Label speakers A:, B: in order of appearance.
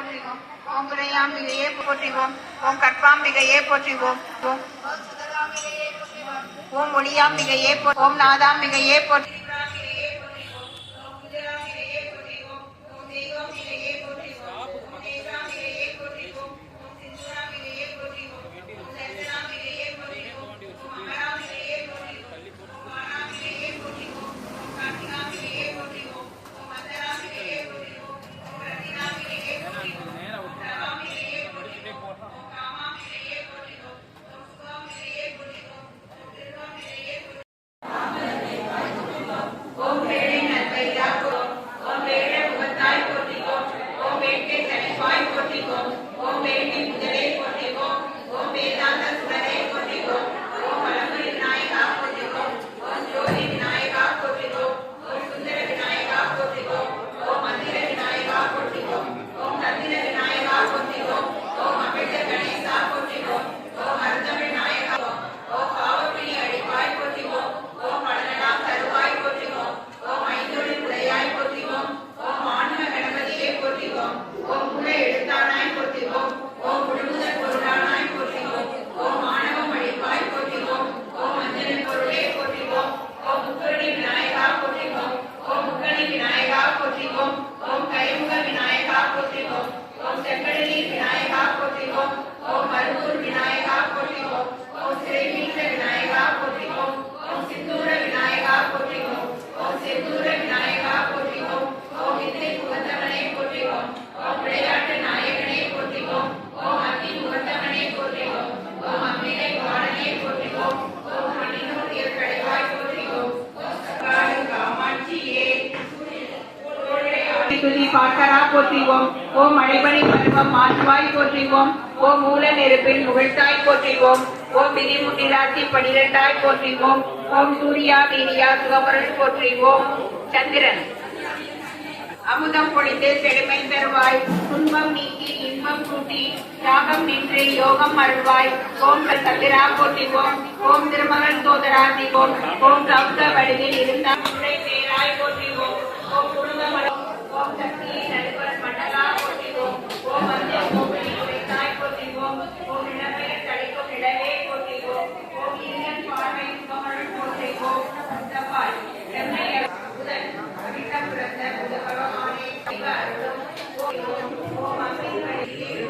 A: போற்றிவோம். ஓம் உரையாம்பிகையே போற்றிவோம். ஓம் கற்பாம்பிகையே போற்றிவோம். ஓம் ஒளியாம்பிகையே ஓம் நாதாம்பிகையே போற்றி. பாட்டரா போற்றிவோம். ஓம் மழைபனி பருவம் மாற்றுவாய் போற்றிவோம். ஓம் மூல நெருப்பில் முகழ்த்தாய் போற்றிவோம். ஓம் விதிமுட்டிராட்சி 12 போற்றிவோம். ஓம் சூர்யா வீரியா சுகபரன் போற்றிவோம். சந்திரன் அமுதம் பொழிந்து செழுமை தருவாய். துன்பம் நீக்கி இன்பம் கூட்டி யாகம் நின்று யோகம் அருள்வாய். ஓம் சந்திரா போற்றிவோம். ஓம் திருமகன் சோதரா திவோம். ஓம் சப்த வடிவில் இருந்தாய் பேராய் போற்றிவோம். ஓம் குடும்பம் ஓம் சக்தியை நடுவர் மண்டலா போற்றிவோம். ஓம் அஞ்சே கோவிலை உரைத்தாய் போற்றிவோம். ஓம் இளமையை தளிக்கும் இடவே போற்றிவோம். ஓம் இந்தியன் பார்வை சுகமருள் போற்றிவோம். தப்பாய் செம்மை புதன் அகிலம் பிறந்த புத பகவானே அருளும். ஓம் அம்பிகை